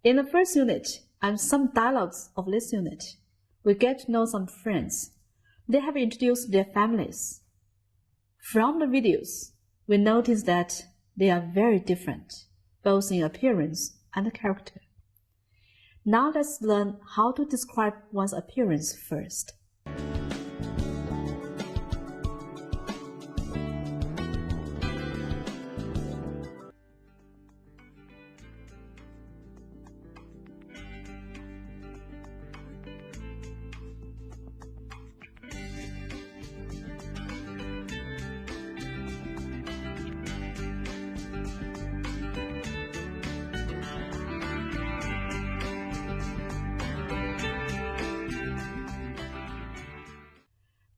In the first unit and some dialogues of this unit, we get to know some friends. They have introduced their families. From the videos, we notice that they are very different, both in appearance and character. Now let's learn how to describe one's appearance first.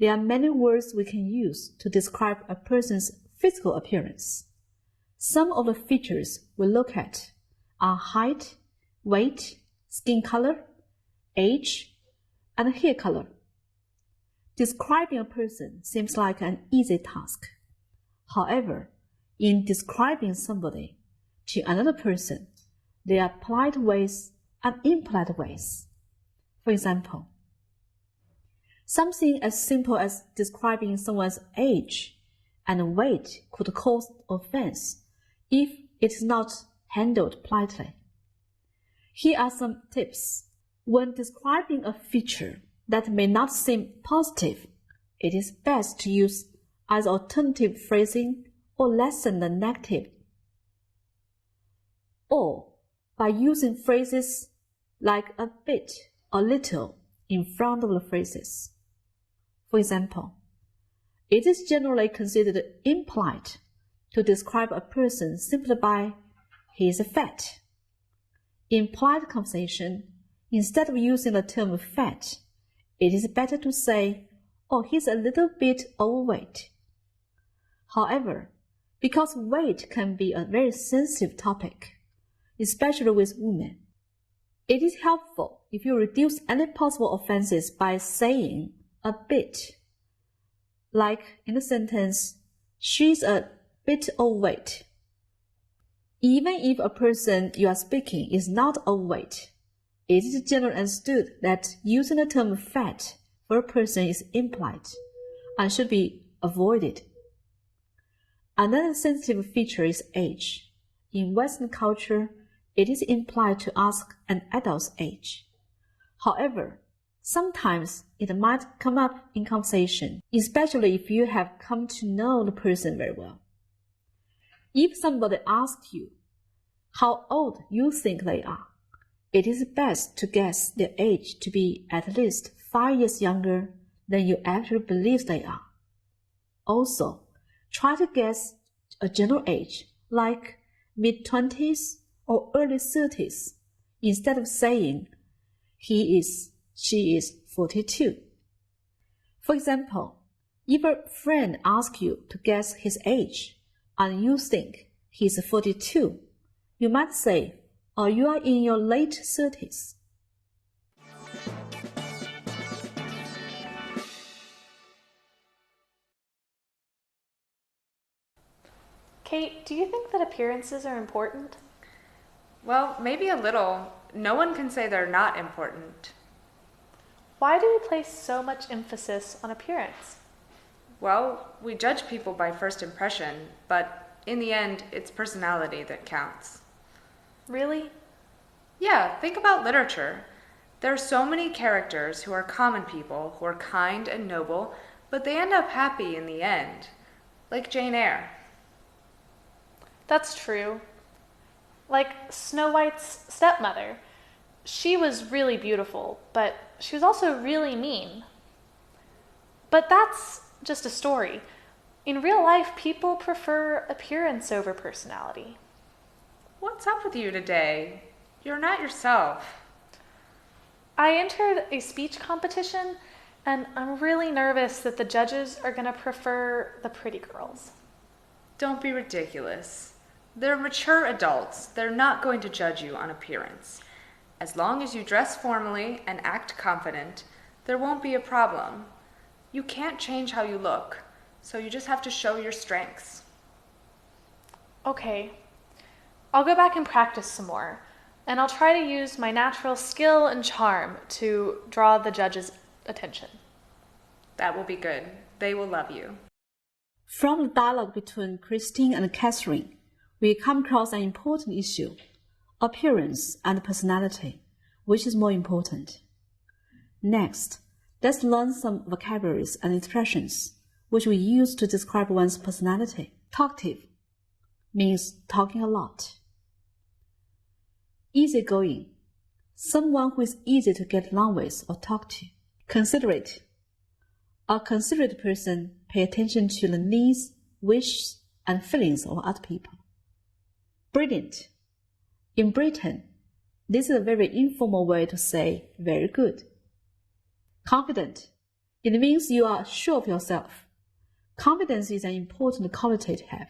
There are many words we can use to describe a person's physical appearance. Some of the features we look at are height, weight, skin color, age, and hair color. Describing a person seems like an easy task. However, in describing somebody to another person, there are polite ways and impolite ways. For example, something as simple as describing someone's age and weight could cause offense if it is not handled politely. Here are some tips. When describing a feature that may not seem positive, it is best to use either alternative phrasing or lessen the negative, or by using phrases like a bit or little in front of the phrases. For example, it is generally considered impolite to describe a person simply by "he is fat." In polite conversation, instead of using the term fat, it is better to say, "oh, he's a little bit overweight." However, because weight can be a very sensitive topic, especially with women, it is helpful if you reduce any possible offenses by saying a bit. Like in the sentence, "she's a bit overweight." Even if a person you are speaking is not overweight, it is generally understood that using the term fat for a person is impolite and should be avoided. Another sensitive feature is age. In Western culture, it is impolite to ask an adult's age. However, sometimes it might come up in conversation, especially if you have come to know the person very well. If somebody asks you how old you think they are, it is best to guess their age to be at least 5 years younger than you actually believe they are. Also, try to guess a general age, like mid-20s or early 30s, instead of saying she is 42. For example, if a friend asks you to guess his age and you think he's 42, you might say, "oh, you are in your late 30s. Kate, do you think that appearances are important? Well, maybe a little. No one can say they're not important. Why do we place so much emphasis on appearance? Well, we judge people by first impression, but in the end, it's personality that counts. Really? Yeah, think about literature. There are so many characters who are common people, who are kind and noble, but they end up happy in the end, like Jane Eyre. That's true. Like Snow White's stepmother. She was really beautiful, but she was also really mean. But that's just a story. In real life, people prefer appearance over personality. What's up with you today? You're not yourself. I entered a speech competition, and I'm really nervous that the judges are going to prefer the pretty girls. Don't be ridiculous. They're mature adults. They're not going to judge you on appearance. As long as you dress formally and act confident, there won't be a problem. You can't change how you look, so you just have to show your strengths. Okay, I'll go back and practice some more. And I'll try to use my natural skill and charm to draw the judge's attention. That will be good. They will love you. From the dialogue between Christine and Katherine, we come across an important issue: appearance and personality. Which is more important? Next, let's learn some vocabularies and expressions which we use to describe one's personality. Talktive means talking a lot. Easygoing, someone who is easy to get along with or talk to. Considerate, a considerate person pays attention to the needs, wishes, and feelings of other people. Brilliant, in Britain, this is a very informal way to say very good. Confident, it means you are sure of yourself. Confidence is an important quality to have.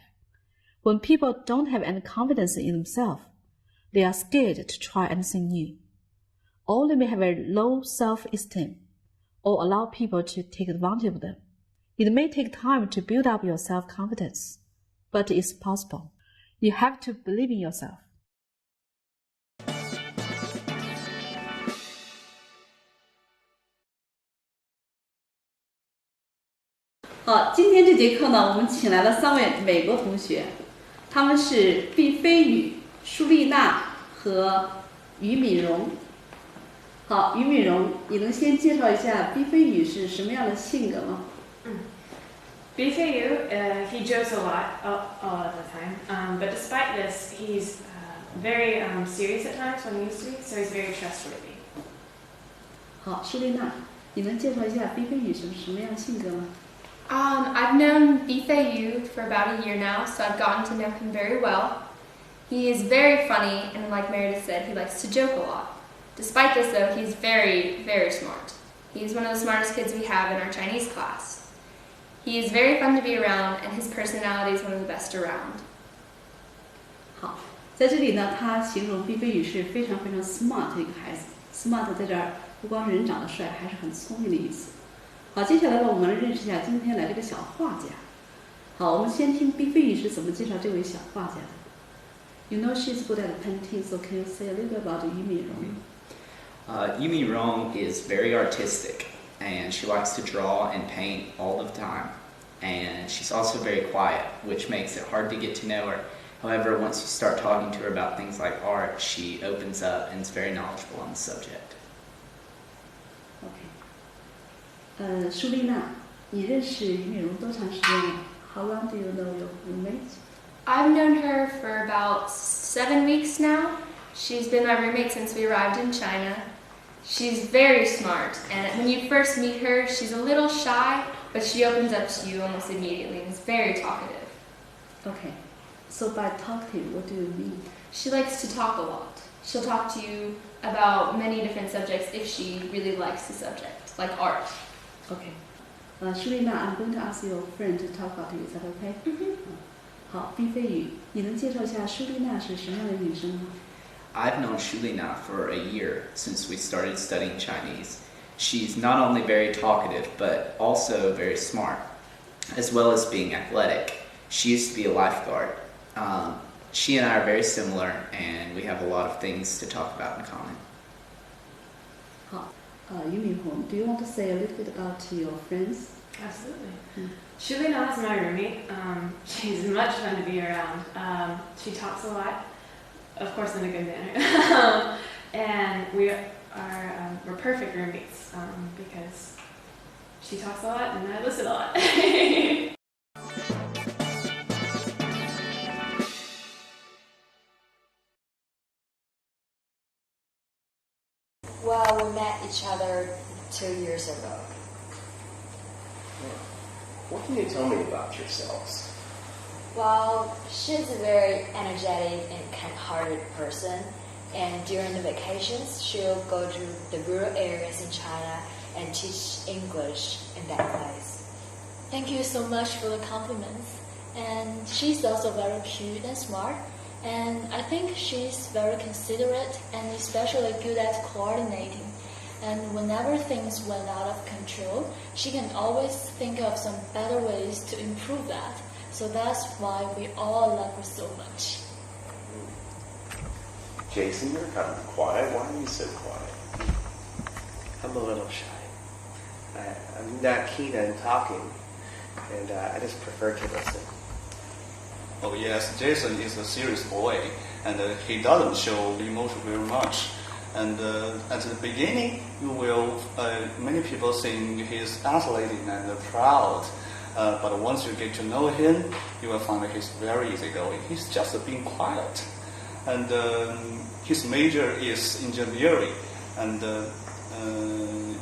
When people don't have any confidence in themselves, they are scared to try anything new, or they may have a low self-esteem, or allow people to take advantage of them. It may take time to build up your self-confidence, but it's possible. You have to believe in yourself. 好，今天这节课呢，我们请来了3位美国同学，他们是毕飞宇、舒丽娜和于敏荣。好，于敏荣，你能先介绍一下毕飞宇是什么样的性格吗BFAU, he jokes a lot, all of the time, but despite this, he's very serious at times when he used to be, so he's very trustworthy. 好，舒丽娜，你能介绍一下毕飞宇是什么样的性格吗？ I've known BFAU for about a year now, so I've gotten to know him very well. He is very funny, and like Meredith said, he likes to joke a lot. Despite this though, he's very, very smart. He's one of the smartest kids we have in our Chinese class. He is very fun to be around, and his personality is one of the best around. 好，在这里呢，他形容毕飞宇是非常非常 smart 的一个孩子。smart 在这儿不光是人长得帅，还是很聪明的意思。好，接下来呢，我们来认识一下今天来这个小画家。好，我们先听毕飞宇是怎么介绍这位小画家的。You know she's good at painting, so can you say a little bit about Yu Minrong? Yu Minrong is very artistic, and she likes to draw and paint all the time. And she's also very quiet, which makes it hard to get to know her. However, once you start talking to her about things like art, she opens up and is very knowledgeable on the subject. OK. 舒丽娜，你认识于敏荣多长时间了 ？How long do you know your roommate? I've known her for about 7 weeks now. She's been my roommate since we arrived in China. She's very smart, and when you first meet her, she's a little shy, but she opens up to you almost immediately and is very talkative. OK. So by talkative, what do you mean? She likes to talk a lot. She'll talk to you about many different subjects if she really likes the subject, like art. OK. 舒丽娜 I'm going to ask your friend to talk about you. Is that OK? 好，毕飞宇，你能介绍一下舒丽娜是什么样的女生吗？ I've known Shulina for a year since we started studying Chinese. She's not only very talkative, but also very smart, as well as being athletic. She used to be a lifeguard. She and I are very similar, and we have a lot of things to talk about in common. 好，俞敏洪 do you want to say a little bit about your friends? Absolutely. Shulina is my roommate. She's much fun to be around. She talks a lot, of course in a good manner. And we're perfect roommates because she talks a lot and I listen a lot. Well, we met each other 2 years ago. What can you tell me about yourselves? Well, she's a very energetic and kind-hearted person, and during the vacations, she'll go to the rural areas in China and teach English in that place. Thank you so much for the compliments. And she's also very cute and smart, and I think she's very considerate and especially good at coordinating. And whenever things went out of control, she can always think of some better ways to improve that. So that's why we all love her so much. Jason, you're kind of quiet. Why are you so quiet? I'm a little shy. I'm not keen on talking, and I just prefer to listen. Oh yes, Jason is a serious boy, and he doesn't show emotion very much. And at the beginning, many people think he's isolating and proud. But once you get to know him, you will find that he's very easygoing. He's just being quiet. And his major is engineering. And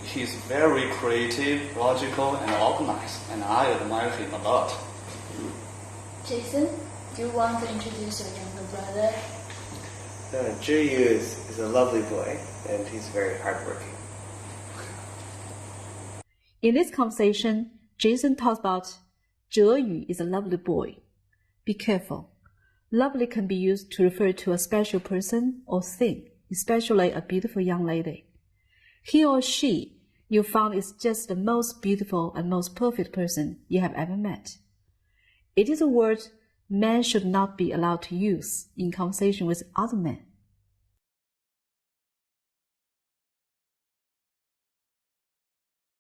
he's very creative, logical, and organized. And I admire him a lot. Jason, do you want to introduce your younger brother? Zhiyu is a lovely boy, and he's very hardworking. In this conversation, Jason talks about Zheyu is a lovely boy. Be careful. Lovely can be used to refer to a special person or thing, especially a beautiful young lady. He or she you found is just the most beautiful and most perfect person you have ever met. It is a word men should not be allowed to use in conversation with other men.